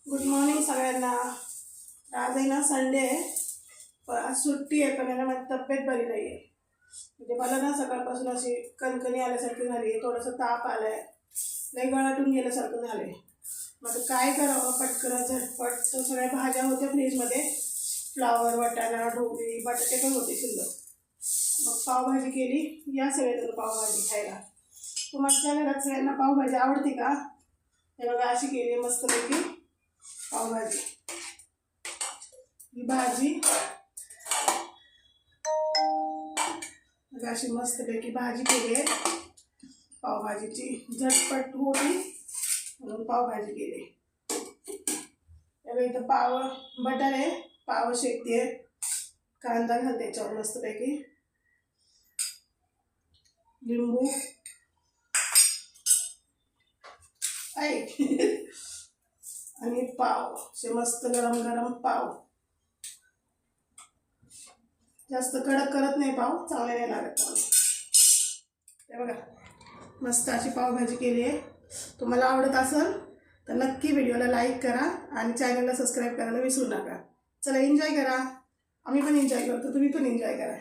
Good morning सगळ्यांना. आज आहे ना संडे आहे, आज सुट्टी आहे. पण माझी तब्येत बरी नाही आहे. म्हणजे मला ना सकाळपासून अशी कणकणी आल्यासारखी झाली आहे, थोडंसं ताप आला आहे, लई गळाटून गेल्यासारखं झालं आहे. मग काय करावं पटकन झटपट. तर सगळ्या भाज्या होत्या फ्रीजमध्ये, फ्लावर, वाटाणा, ढोबळी, बटाटे पण होते शिल्लक. मग पावभाजी केली. या सगळ्यांना पावभाजी खायला. तुम्हाला घरात सगळ्यांना पावभाजी आवडते का? हे बघा अशी केली मस्तपैकी पावभाजी. ही भाजी अशी मस्तपैकी भाजी केली आहे पावभाजीची. झटपट होती म्हणून पावभाजी केली. इथं पाव बटर आहे, पाव शेकते, कांदा घालते त्याच्यावर मस्तपैकी, लिंबू आहे आणि पाव असे मस्त गरम गरम पाव. जास्त कडक करत नाही पाव, चांगले नाही लागत पाव. हे बघा मस्त अशी पावभाजी केली आहे. तुम्हाला आवडत असेल तर नक्की व्हिडिओला लाईक करा आणि चॅनलला सबस्क्राईब करायला विसरू नका. चला एन्जॉय करा. आम्ही पण एन्जॉय करतो, तुम्ही पण एन्जॉय करा.